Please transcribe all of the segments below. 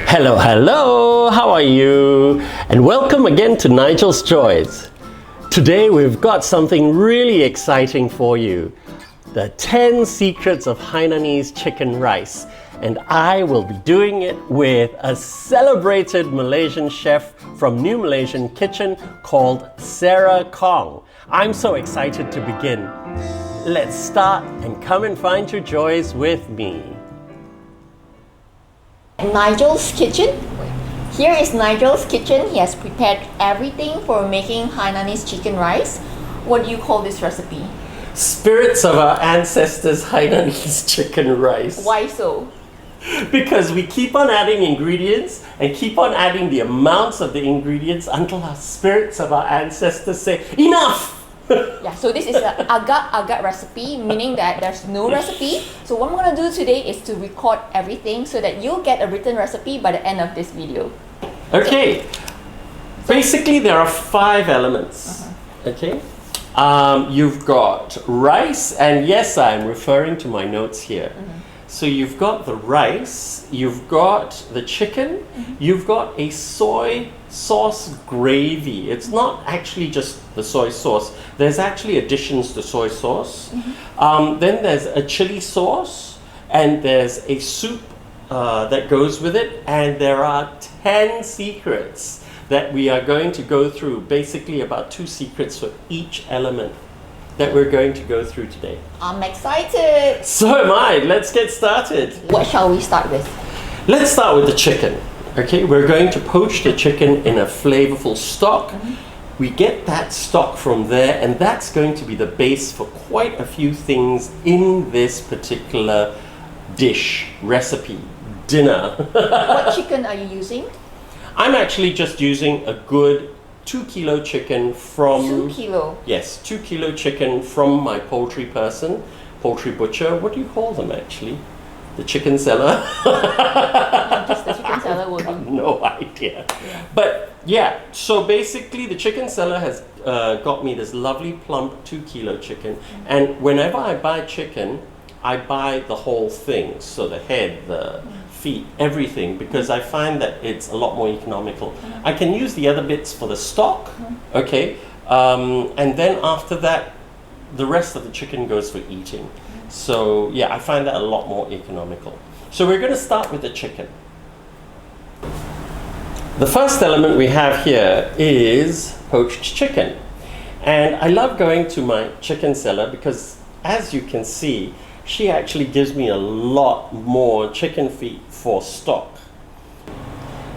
Hello, how are you? And welcome again to Nigel's Joys. Today we've got something really exciting for you. The 10 secrets of Hainanese chicken rice. And I will be doing it with a celebrated Malaysian chef from New Malaysian Kitchen called Sarah Kong. I'm so excited to begin. Let's start and come and find your joys with me. Nigel's kitchen. Here is Nigel's kitchen. He has prepared everything for making Hainanese chicken rice. What do you call this recipe? Spirits of our ancestors' Hainanese chicken rice. Why so? Because we keep on adding ingredients and keep on adding the amounts of the ingredients until our spirits of our ancestors say, enough! Yeah, so this is an agak recipe, meaning that there's no recipe. So what I'm going to do today is to record everything so that you'll get a written recipe by the end of this video. Okay, basically there are 5 elements. Okay, you've got rice, and yes, I'm referring to my notes here. So you've got the rice, you've got the chicken, you've got a soy sauce gravy. It's not actually just the soy sauce. There's actually additions to soy sauce. Then there's a chili sauce, and there's a soup that goes with it, and there are 10 secrets that we are going to go through, basically about 2 secrets for each element that we're going to go through today. I'm excited. So am I. Let's get started. What shall we start with? Let's start with the chicken. Okay, we're going to poach the chicken in a flavorful stock. We get that stock from there, and that's going to be the base for quite a few things in this particular dish, recipe, dinner. What chicken are you using? I'm actually just using a good 2 kilo chicken from... 2 kilo? Yes, 2 kilo chicken from my poultry butcher. What do you call them actually? The chicken seller? Just the chicken seller will do. No idea. Yeah. But yeah, so basically the chicken seller has got me this lovely plump 2 kilo chicken. And whenever I buy chicken, I buy the whole thing. So the head, the feet, everything, because I find that it's a lot more economical. I can use the other bits for the stock, okay? And then after that, the rest of the chicken goes for eating. So yeah, I find that a lot more economical. So we're going to start with the chicken. The first element we have here is poached chicken. And I love going to my chicken seller because, as you can see, she actually gives me a lot more chicken feet for stock.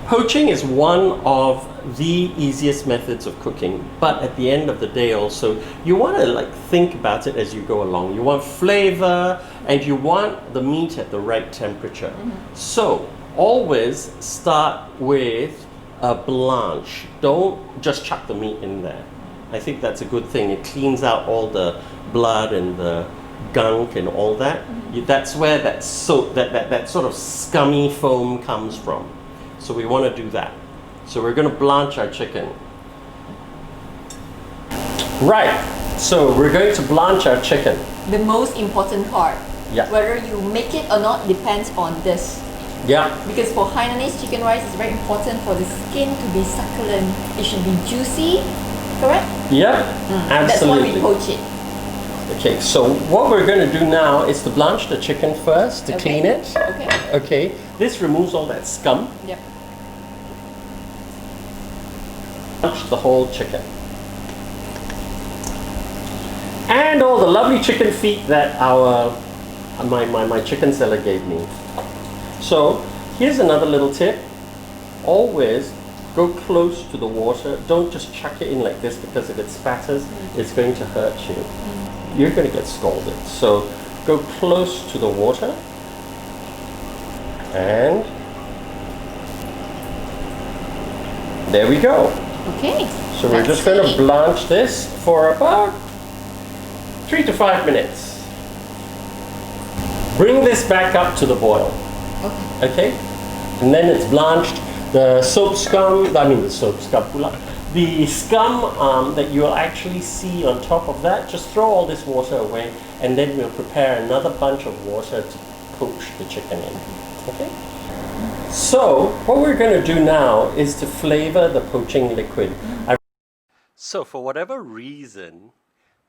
Poaching is one of the easiest methods of cooking, but at the end of the day also, you want to think about it as you go along. You want flavor, and you want the meat at the right temperature. So always start with a blanch. Don't just chuck the meat in there. I think that's a good thing. It cleans out all the blood and the gunk and all that. That's where that sort of scummy foam comes from. So we want to do that. So we're going to blanch our chicken. Right, so we're going to blanch our chicken. The most important part. Yeah. Whether you make it or not depends on this. Yeah. Because for Hainanese chicken rice, it's very important for the skin to be succulent. It should be juicy, correct? Yeah, absolutely. That's why we poach it. Okay, so what we're going to do now is to blanch the chicken first to clean it. Okay. Okay, this removes all that scum. Yep. Blanch the whole chicken. And all the lovely chicken feet that my chicken seller gave me. So here's another little tip. Always go close to the water. Don't just chuck it in like this, because if it spatters, it's going to hurt you. You're going to get scalded. So go close to the water, and there we go. Okay. So we're just going to blanch this for about 3 to 5 minutes. Bring this back up to the boil. Okay? And then it's blanched. The soap scum, the scum that you'll actually see on top of that, just throw all this water away, and then we'll prepare another bunch of water to poach the chicken in. Okay? So what we're going to do now is to flavor the poaching liquid. So for whatever reason,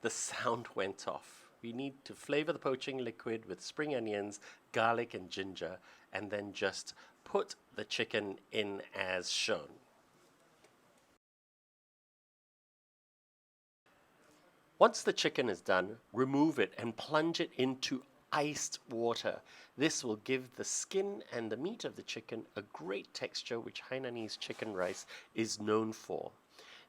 the sound went off. We need to flavor the poaching liquid with spring onions, garlic and ginger, and then just put the chicken in as shown. Once the chicken is done, remove it and plunge it into iced water. This will give the skin and the meat of the chicken a great texture, which Hainanese chicken rice is known for.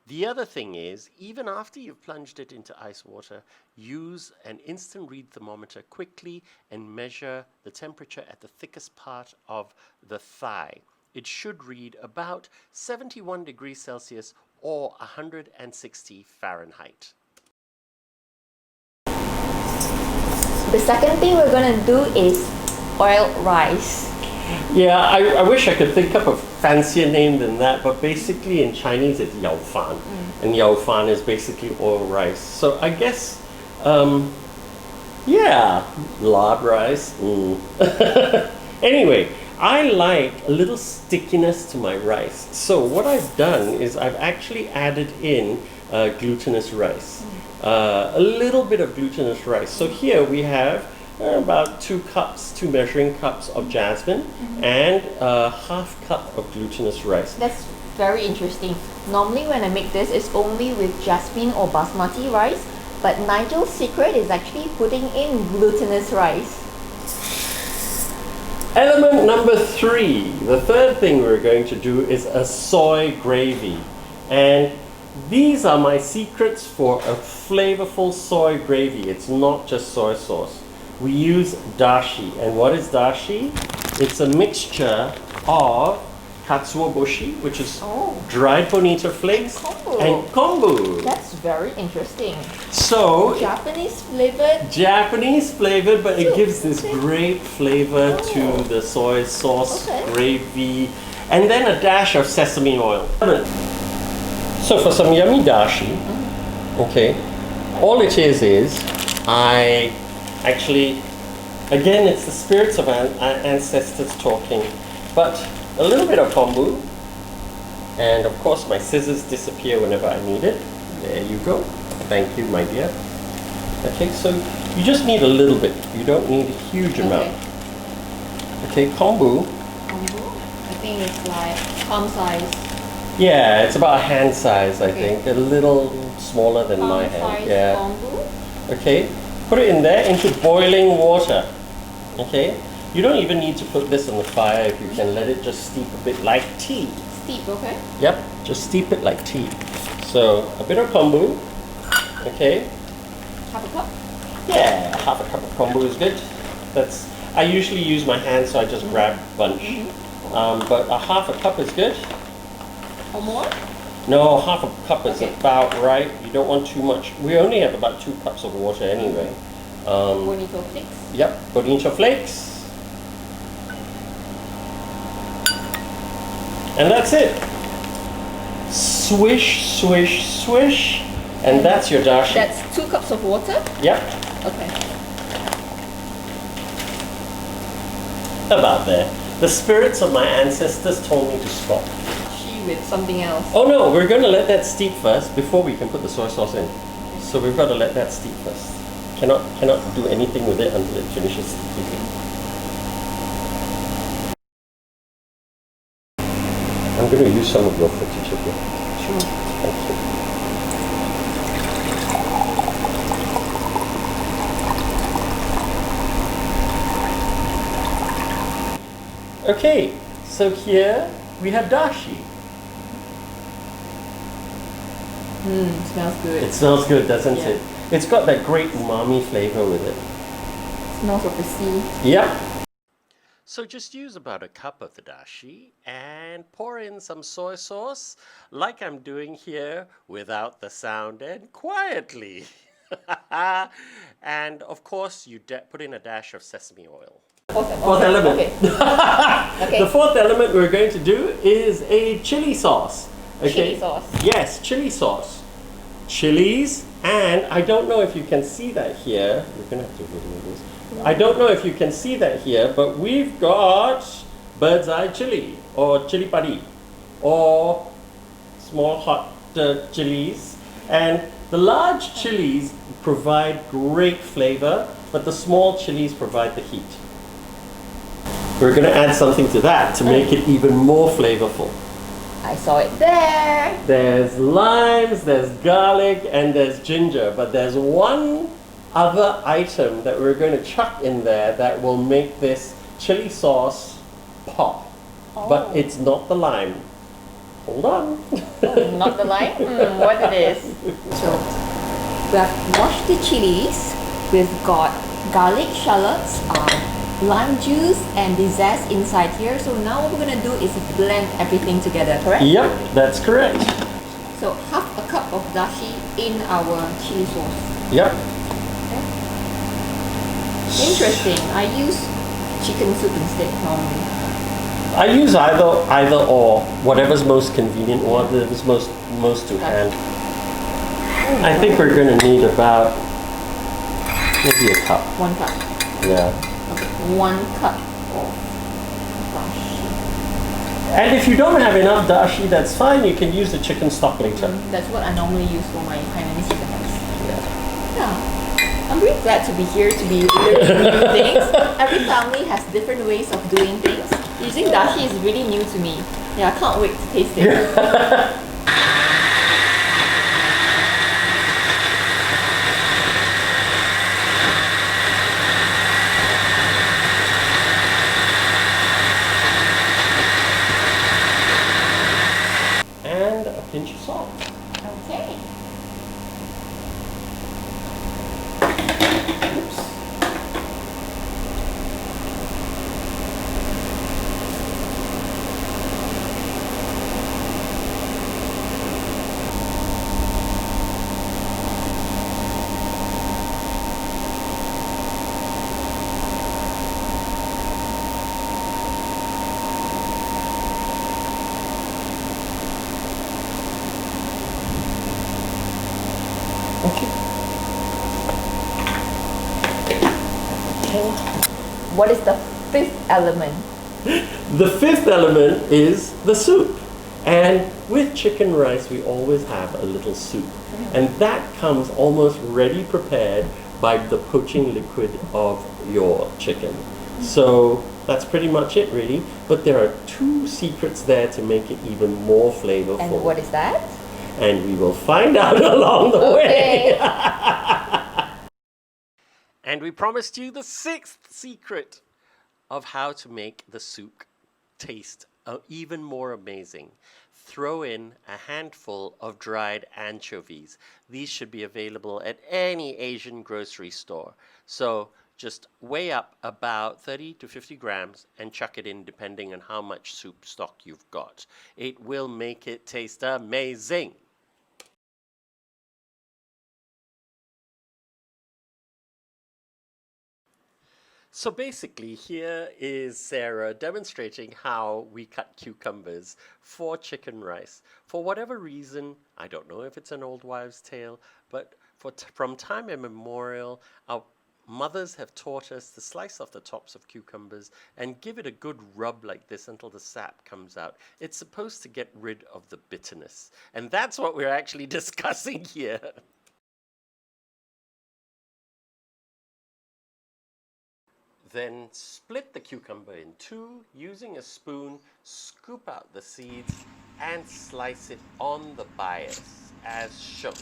The other thing is, even after you've plunged it into ice water, use an instant read thermometer quickly and measure the temperature at the thickest part of the thigh. It should read about 71 degrees Celsius or 160 Fahrenheit. The second thing we're going to do is oiled rice. Yeah, I wish I could think of a fancier name than that, but basically in Chinese it's yao fan, and yao fan is basically oil rice. So I guess, yeah, lard rice. Anyway, I like a little stickiness to my rice. So what I've done is I've actually added in glutinous rice, a little bit of glutinous rice. So here we have about 2 measuring cups of jasmine and half cup of glutinous rice. That's very interesting. Normally when I make this, it's only with jasmine or basmati rice, but Nigel's secret is actually putting in glutinous rice. Element number 3, the third thing we're going to do is a soy gravy. And these are my secrets for a flavorful soy gravy. It's not just soy sauce. We use Dashi. And what is Dashi? It's a mixture of Katsuoboshi, which is dried Bonito flakes, and Kombu. That's very interesting. So Japanese flavored, but it gives this great flavor to the soy sauce gravy, and then a dash of sesame oil. So for some yummy dashi, okay, all it is I actually, again, it's the spirits of our ancestors talking, but a little bit of kombu, and of course my scissors disappear whenever I need it. There you go. Thank you, my dear. Okay, so you just need a little bit. You don't need a huge amount. Okay, kombu. I think it's like palm size. Yeah, it's about a hand size, I think. A little smaller than my hand. Yeah. Kombu. Okay, put it in there into boiling water. Okay, you don't even need to put this on the fire if you can let it just steep a bit like tea. Steep, okay. Yep, just steep it like tea. So a bit of kombu. Okay. Half a cup? Yeah, half a cup of kombu is good. I usually use my hand, so I just grab a bunch. But a half a cup is good. Or more? No, half a cup is about right. You don't want too much. We only have about 2 cups of water anyway. Bonito flakes? Yep, Bonito flakes. And that's it. Swish, swish, swish. And that's your dashi. That's 2 cups of water? Yep. Okay. About there. The spirits of my ancestors told me to stop. With something else. Oh no, we're going to let that steep first before we can put the soy sauce in. So we've got to let that steep first. Cannot do anything with it until it finishes steeping. I'm going to use some of your footage again. Sure. Thank you. Okay, so here we have dashi. Smells good. It smells good, doesn't it? It's got that great umami flavor with it. Smells of the sea. Yep. So just use about a cup of the dashi and pour in some soy sauce like I'm doing here without the sound and quietly. And of course you put in a dash of sesame oil. Fourth element. Okay. The fourth element we're going to do is a chili sauce. Okay. Chili sauce. Yes, chili sauce. Chilies, and I don't know if you can see that here. We're going to have to video this. I don't know if you can see that here, but we've got bird's eye chili or chili padi or small hot chilies. And the large chilies provide great flavor, but the small chilies provide the heat. We're going to add something to that to make it even more flavorful. I saw it there. There's limes, there's garlic, and there's ginger, but there's one other item that we're going to chuck in there that will make this chili sauce pop. But it's not the lime. Hold on. Not the lime? What it is? So, we have washed the chilies. We've got garlic shallots, lime juice, and the zest inside here. So now what we're going to do is blend everything together, correct? Yep, that's correct. So half a cup of dashi in our chili sauce. Yep. Okay. Interesting. I use chicken soup instead normally. I use either or, whatever's most convenient, whatever's most to hand. I think we're going to need about maybe a cup. 1 cup. Yeah. Okay. 1 cup of dashi. And if you don't have enough dashi, that's fine. You can use the chicken stock later. That's what I normally use for my Hainanese chicken rice. Yeah. Yeah. I'm really glad to be here to be learning new things. Every family has different ways of doing things. Using dashi is really new to me. Yeah, I can't wait to taste it. And a pinch of salt. Okay. What is the fifth element? The fifth element is the soup. And with chicken rice, we always have a little soup. And that comes almost ready prepared by the poaching liquid of your chicken. So that's pretty much it, really. But there are 2 secrets there to make it even more flavorful. And what is that? And we will find out along the way. And we promised you the 6th secret of how to make the soup taste even more amazing. Throw in a handful of dried anchovies. These should be available at any Asian grocery store. So just weigh up about 30 to 50 grams and chuck it in depending on how much soup stock you've got. It will make it taste amazing. So basically, here is Sarah demonstrating how we cut cucumbers for chicken rice. For whatever reason, I don't know if it's an old wives' tale, but from time immemorial, our mothers have taught us to slice off the tops of cucumbers and give it a good rub like this until the sap comes out. It's supposed to get rid of the bitterness. And that's what we're actually discussing here. Then split the cucumber in 2, using a spoon, scoop out the seeds, and slice it on the bias, as shown.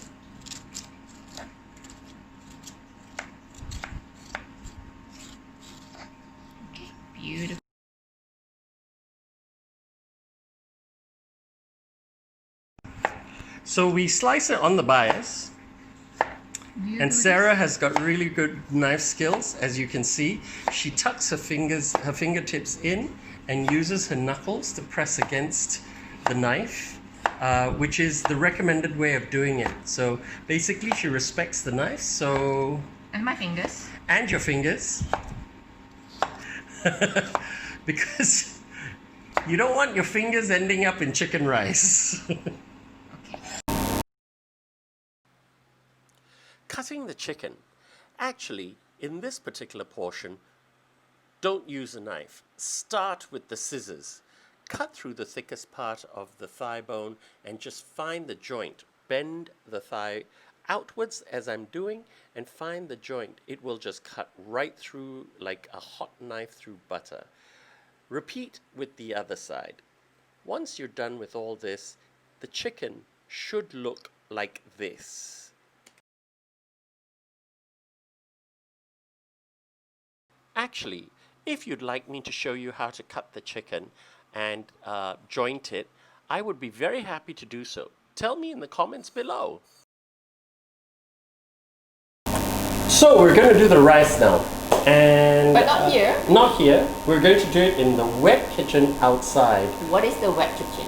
Okay, beautiful. So we slice it on the bias. And Sarah has got really good knife skills, as you can see. She tucks her fingertips in and uses her knuckles to press against the knife, which is the recommended way of doing it. So basically she respects the knife, so... And my fingers. And your fingers. Because you don't want your fingers ending up in chicken rice. Cutting the chicken. Actually, in this particular portion, Don't use a knife. Start with the scissors. Cut through the thickest part of the thigh bone and just find the joint. Bend the thigh outwards as I'm doing and find the joint. It will just cut right through like a hot knife through butter. Repeat with the other side. Once you're done with all this, the chicken should look like this. Actually, if you'd like me to show you how to cut the chicken and joint it, I would be very happy to do so. Tell me in the comments below. So we're going to do the rice now. But not here. Not here. We're going to do it in the wet kitchen outside. What is the wet kitchen?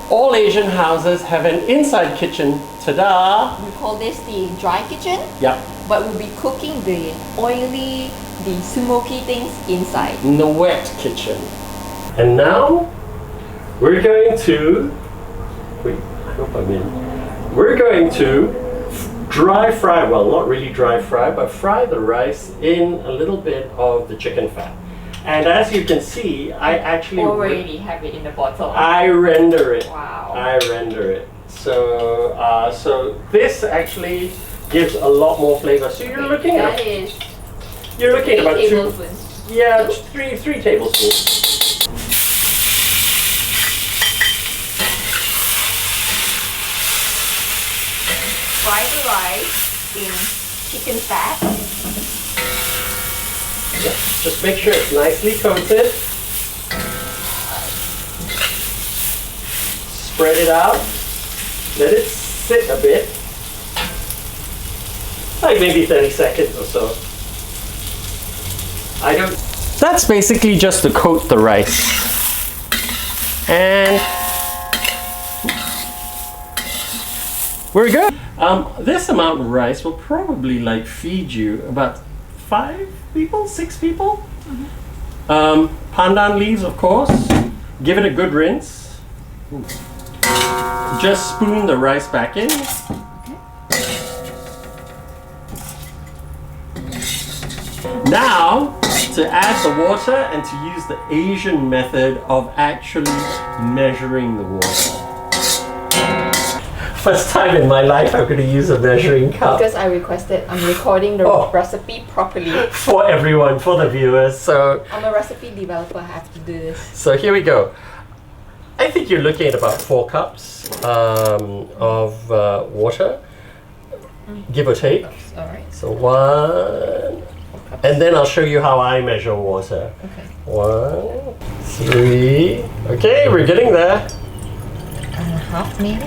All Asian houses have an inside kitchen. Ta-da! We call this the dry kitchen. Yeah. But we'll be cooking the oily, the smoky things inside. In the wet kitchen. And now we're going to, wait, I hope I'm in. We're going to dry fry, well, not really dry fry, but fry the rice in a little bit of the chicken fat. And as you can see, I actually already have it in the bottle. I render it. Wow. I render it. So, so this actually gives a lot more flavor. So you're looking at you're looking at about 2 tablespoons. Yeah, three tablespoons. Fry the rice in chicken fat. Yep. Just make sure it's nicely coated. Spread it out. Let it sit a bit. Like maybe 30 seconds or so. That's basically just to coat the rice. And we're good. This amount of rice will probably like feed you about 5 people, 6 people. Pandan leaves, of course. Give it a good rinse. Just spoon the rice back in. Now, to add the water and to use the Asian method of actually measuring the water. First time in my life I'm going to use a measuring cup. Because I requested, I'm recording the recipe properly. For everyone, for the viewers. So I'm a recipe developer, I have to do this. So here we go. I think you're looking at about 4 cups of water, give or take. Alright. So 1, and then I'll show you how I measure water. Okay. 1, 3. Okay, we're getting there. 1.5 maybe?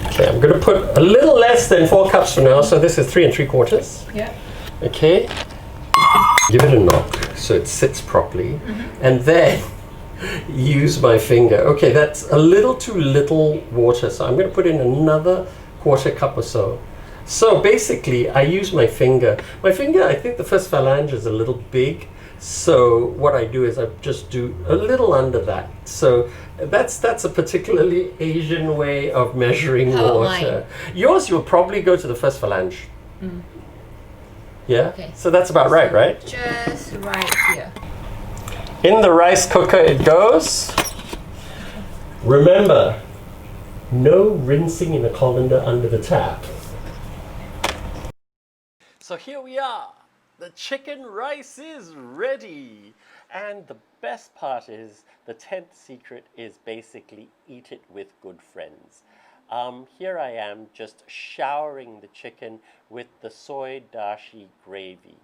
Okay, I'm going to put a little less than 4 cups for now, so this is 3 3/4. Yeah. Okay. Give it a knock so it sits properly, and then use my finger. Okay, that's a little too little water, so I'm going to put in another 1/4 cup or so. So basically, I use my finger. My finger, I think the first phalange is a little big, so what I do is I just do a little under that. So that's a particularly Asian way of measuring water. Yours, you'll probably go to the first phalange. Yeah? Okay. So that's about right, right? Just right here. In the rice cooker it goes. Remember, no rinsing in a colander under the tap. So here we are. The chicken rice is ready. And the best part is, the 10th secret is basically eat it with good friends. Here I am just showering the chicken with the soy dashi gravy.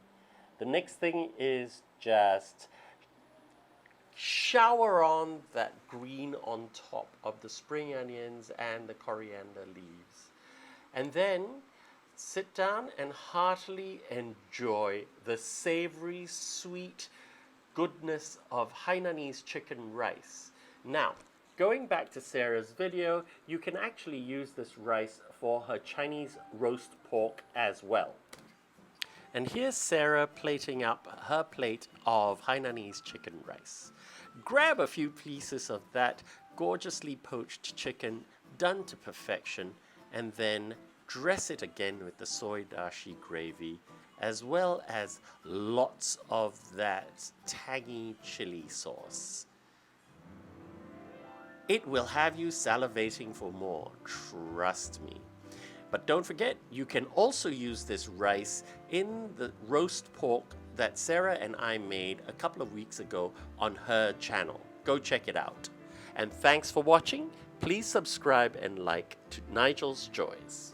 The next thing is just shower on that green on top of the spring onions and the coriander leaves. And then sit down and heartily enjoy the savory, sweet goodness of Hainanese chicken rice. Now, going back to Sarah's video, you can actually use this rice for her Chinese roast pork as well. And here's Sarah plating up her plate of Hainanese chicken rice. Grab a few pieces of that gorgeously poached chicken, done to perfection, and then dress it again with the soy dashi gravy, as well as lots of that tangy chili sauce. It will have you salivating for more, trust me. But don't forget, you can also use this rice in the roast pork that Sarah and I made a couple of weeks ago on her channel. Go check it out. And thanks for watching. Please subscribe and like to Nigel's Joys.